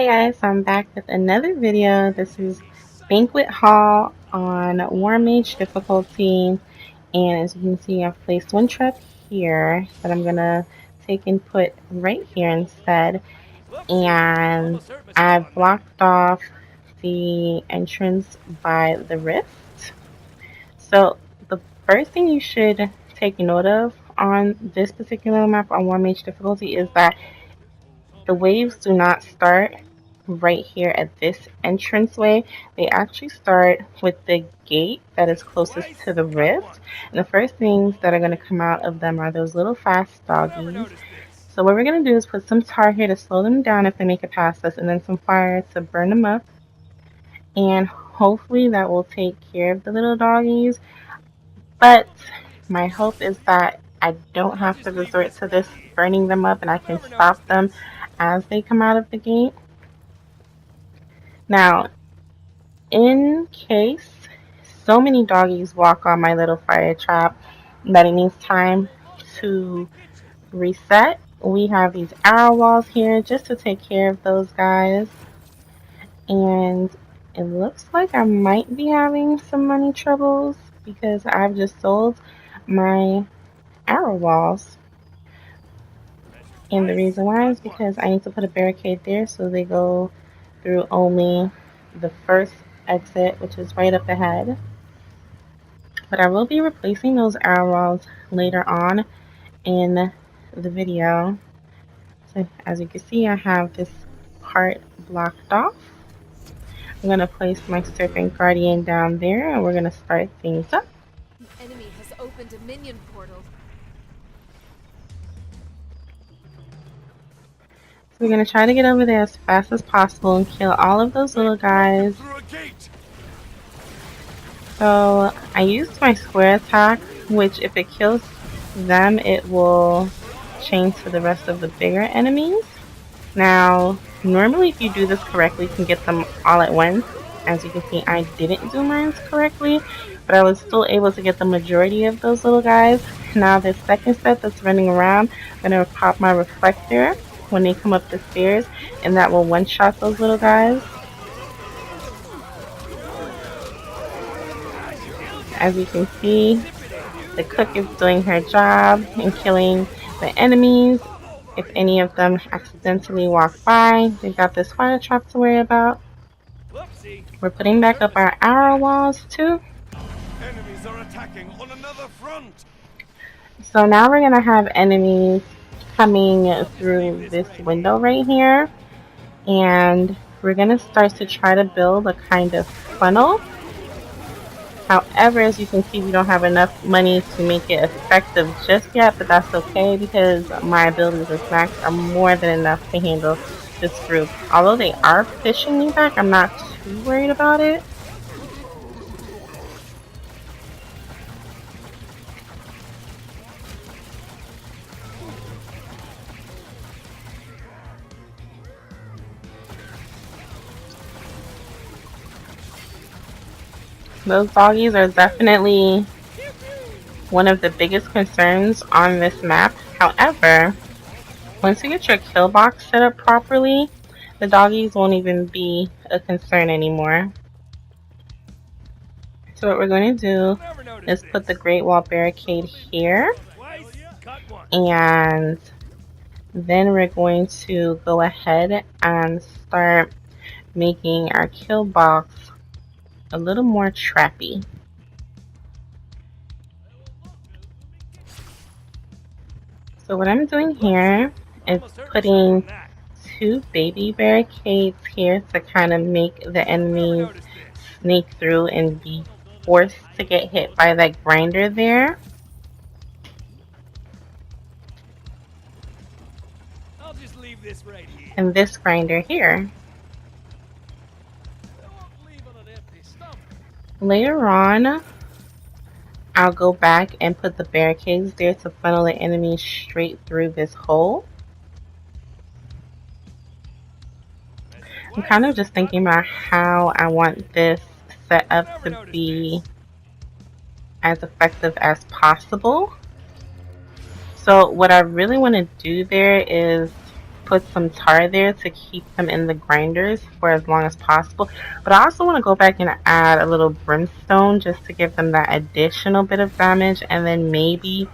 Hey guys, so I'm back with another video. This is Banquet Haul on Mage difficulty, and as you can see, I've placed one trap here that I'm gonna take and put right here instead, and I've blocked off the entrance by the rift. So the first thing you should take note of on this particular map on Mage difficulty is that the waves do not start right here at this entranceway. They actually start with the gate that is closest to the rift. And the first things that are going to come out of them are those little fast doggies. So what we're going to do is put some tar here to slow them down if they make it past us, and then some fire to burn them up. And hopefully that will take care of the little doggies. But my hope is that I don't have to resort to this burning them up, and I can stop them as they come out of the gate. Now, in case so many doggies walk on my little fire trap that it needs time to reset, we have these arrow walls here just to take care of those guys. And it looks like I might be having some money troubles because I've just sold my arrow walls. And the reason why is because I need to put a barricade there so they go through only the first exit, which is right up ahead. But I will be replacing those arrow walls later on in the video. So as you can see, I have this part blocked off. I'm going to place my Serpent Guardian down there, and we're going to start things up. An enemy has opened a minion portal. We're going to try to get over there as fast as possible and kill all of those little guys. So I used my square attack, which if it kills them, it will chain to the rest of the bigger enemies. Now, normally if you do this correctly, you can get them all at once. As you can see, I didn't do mine correctly, but I was still able to get the majority of those little guys. Now the second set that's running around, I'm going to pop my reflector when they come up the stairs, and that will one-shot those little guys. As you can see, the cook is doing her job in killing the enemies. If any of them accidentally walk by, they've got this fire trap to worry about. We're putting back up our arrow walls too. Enemies are attacking on another front. So now we're going to have enemies coming through this window right here, and we're going to start to try to build a kind of funnel. However, as you can see, we don't have enough money to make it effective just yet, but that's okay because my abilities as max are more than enough to handle this group. Although they are pushing me back, I'm not too worried about it. Those doggies are definitely one of the biggest concerns on this map. However, once you get your kill box set up properly, the doggies won't even be a concern anymore. So what we're going to do is put the Great Wall barricade here, and then we're going to go ahead and start making our kill box a little more trappy. So what I'm doing here is putting two baby barricades here to kind of make the enemies sneak through and be forced to get hit by that grinder there. I'll just leave this right here. And this grinder here. Later on, I'll go back and put the barricades there to funnel the enemies straight through this hole. I'm kind of just thinking about how I want this set up to be as effective as possible. So what I really want to do there is put some tar there to keep them in the grinders for as long as possible. But I also want to go back and add a little brimstone just to give them that additional bit of damage, and then maybe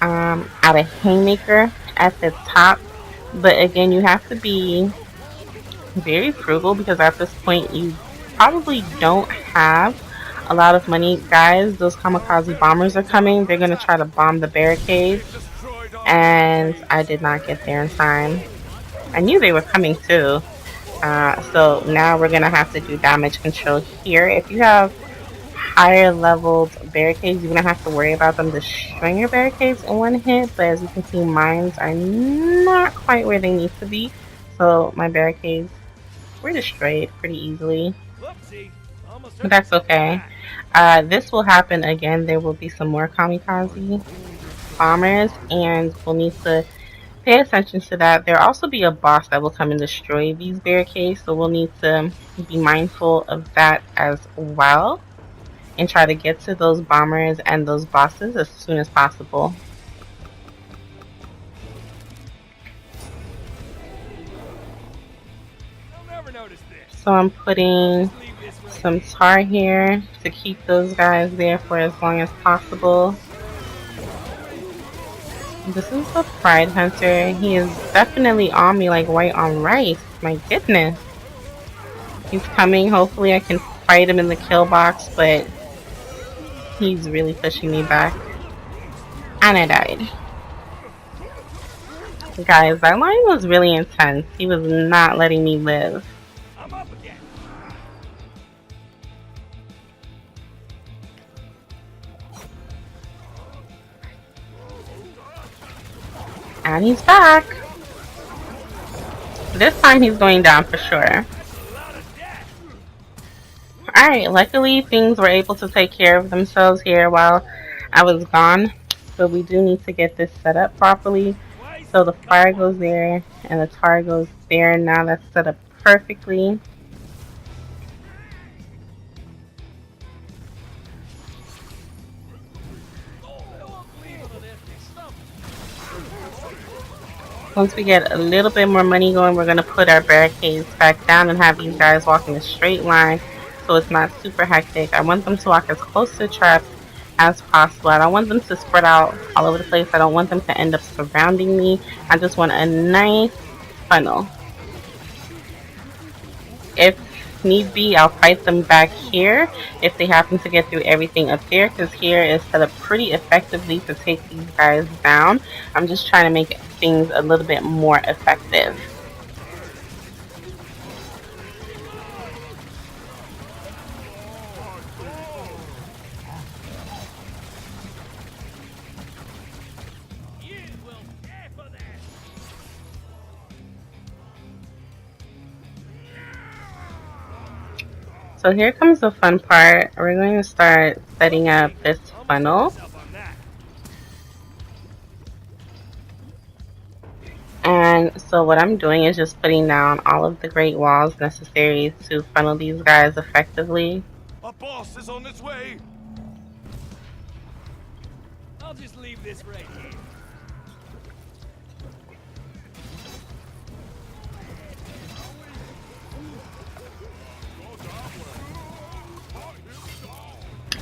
add a haymaker at the top. But again, you have to be very frugal because at this point you probably don't have a lot of money. Guys, those kamikaze bombers are coming. They're going to try to bomb the barricades, and I did not get there in time. I knew they were coming too. So now we're going to have to do damage control here. If you have higher leveled barricades, you're going to have to worry about them destroying your barricades in one hit. But as you can see, mines are not quite where they need to be. So my barricades were destroyed pretty easily. But that's okay. This will happen again. There will be some more kamikaze bombers, and we'll need to pay attention to that. There'll also be a boss that will come and destroy these barricades, so we'll need to be mindful of that as well and try to get to those bombers and those bosses as soon as possible. So I'm putting some tar here to keep those guys there for as long as possible. This is the Pride Hunter. He is definitely on me like white on rice. My goodness. He's coming. Hopefully I can fight him in the kill box, but he's really pushing me back. And I died. Guys, that line was really intense. He was not letting me live. And he's back. This time he's going down for sure. Alright, luckily things were able to take care of themselves here while I was gone. But we do need to get this set up properly. So the fire goes there and the tar goes there. Now that's set up perfectly. Once we get a little bit more money going, we're going to put our barricades back down and have these guys walk in a straight line so it's not super hectic. I want them to walk as close to the traps as possible. I don't want them to spread out all over the place. I don't want them to end up surrounding me. I just want a nice funnel. If need be, I'll fight them back here if they happen to get through everything up there, because here is set up pretty effectively to take these guys down. I'm just trying to make things a little bit more effective. So here comes the fun part. We're going to start setting up this funnel. And so what I'm doing is just putting down all of the great walls necessary to funnel these guys effectively. A boss is on its way. I'll just leave this right here.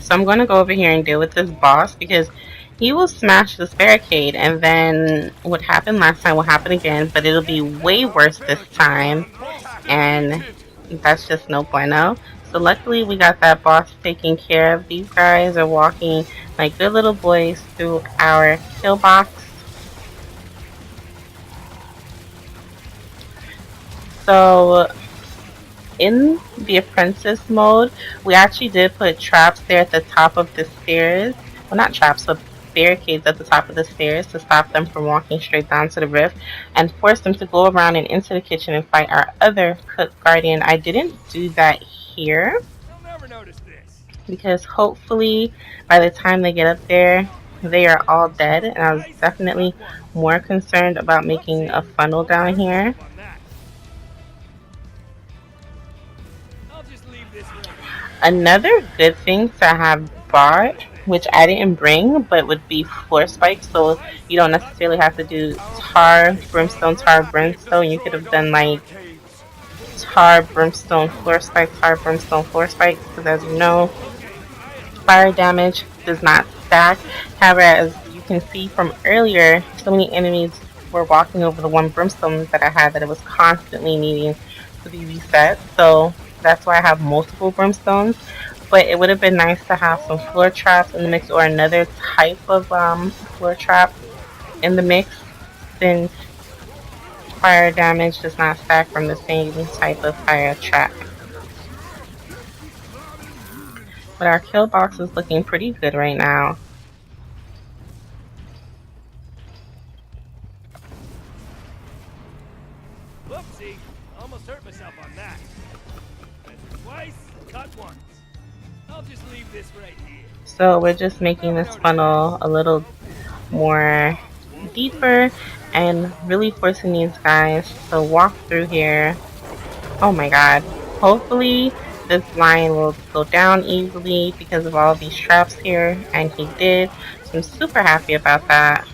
So I'm going to go over here and deal with this boss because he will smash this barricade, and then what happened last time will happen again, but it'll be way worse this time, and that's just no bueno. So luckily we got that boss taken care of. These guys are walking like good little boys through our kill box. So in the apprentice mode, we actually did put traps there at the top of the stairs. Well, not traps, but barricades at the top of the stairs to stop them from walking straight down to the rift and force them to go around and into the kitchen and fight our other cook guardian. I didn't do that here because hopefully by the time they get up there, they are all dead, and I was definitely more concerned about making a funnel down here. Another good thing to have bought which I didn't bring, but would be floor spikes, so you don't necessarily have to do tar, brimstone. You could have done like tar, brimstone, floor floor spikes, because as you know, fire damage does not stack. However, as you can see from earlier, so many enemies were walking over the one brimstone that I had that it was constantly needing to be reset. So that's why I have multiple brimstones. But it would have been nice to have some floor traps in the mix, or another type of floor trap in the mix, since fire damage does not stack from the same type of fire trap. But our kill box is looking pretty good right now. Whoopsie! Almost hurt myself on that. Measure twice, cut once. I'll just leave this right here. So we're just making this funnel a little more deeper and really forcing these guys to walk through here. Oh my god. Hopefully this lion will go down easily because of all of these traps here, and he did. So I'm super happy about that.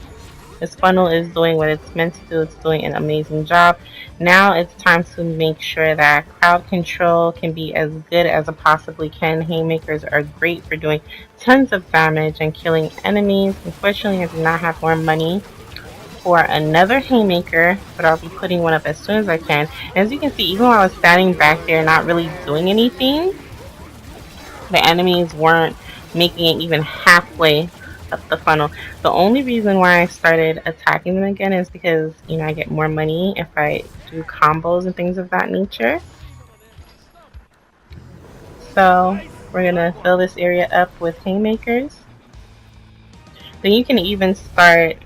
This funnel is doing what it's meant to do. It's doing an amazing job. Now it's time to make sure that crowd control can be as good as it possibly can. Haymakers are great for doing tons of damage and killing enemies. Unfortunately, I do not have more money for another haymaker, but I'll be putting one up as soon as I can. As you can see, even while I was standing back there not really doing anything, the enemies weren't making it even halfway up the funnel. The only reason why I started attacking them again is because, you know, I get more money if I do combos and things of that nature. So we're gonna fill this area up with haymakers. Then you can even start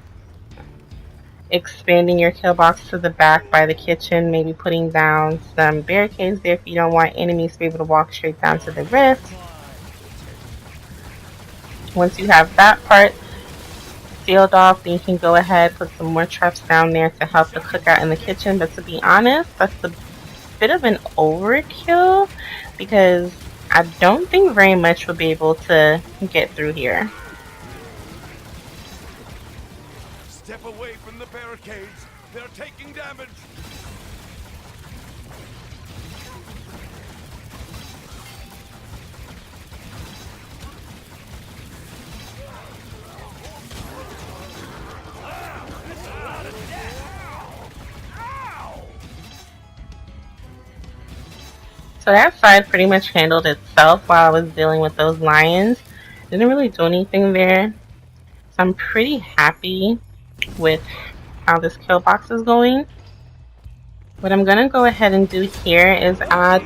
expanding your kill box to the back by the kitchen, maybe putting down some barricades there if you don't want enemies to be able to walk straight down to the rift. Once you have that part sealed off, then you can go ahead, put some more traps down there to help the cookout in the kitchen. But to be honest, that's a bit of an overkill because I don't think very much will be able to get through here. Step away from the barricades. They're taking damage. So that side pretty much handled itself while I was dealing with those lions. Didn't really do anything there. So I'm pretty happy with how this kill box is going. What I'm gonna go ahead and do here is add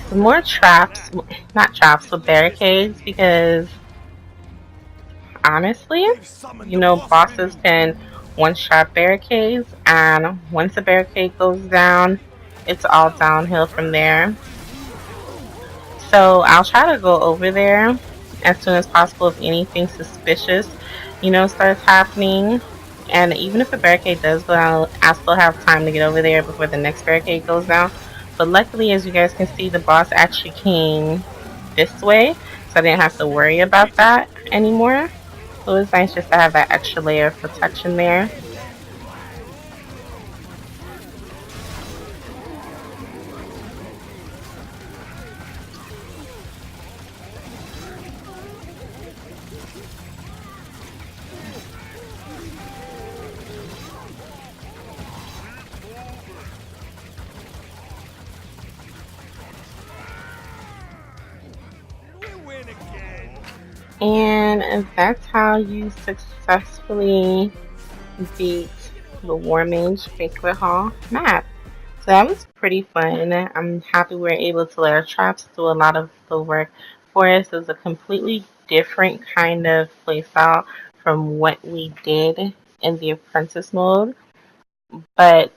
some more traps, not traps, but barricades, because honestly, you know, bosses can one-shot barricades, and once a barricade goes down, it's all downhill from there. So I'll try to go over there as soon as possible if anything suspicious, you know, starts happening. And even if the barricade does go down, I still have time to get over there before the next barricade goes down. But luckily, as you guys can see, the boss actually came this way, so I didn't have to worry about that anymore. So it's nice just to have that extra layer of protection there. And that's how you successfully beat the War Mage Banquet Hall map. So that was pretty fun. I'm happy we were able to let our traps do a lot of the work for us. It was a completely different kind of playstyle from what we did in the Apprentice mode. But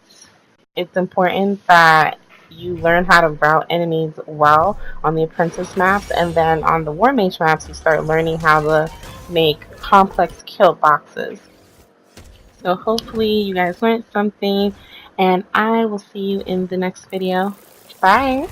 it's important that you learn how to route enemies well on the Apprentice maps, and then on the War Mage maps you start learning how to make complex kill boxes. So hopefully you guys learned something, and I will see you in the next video. Bye!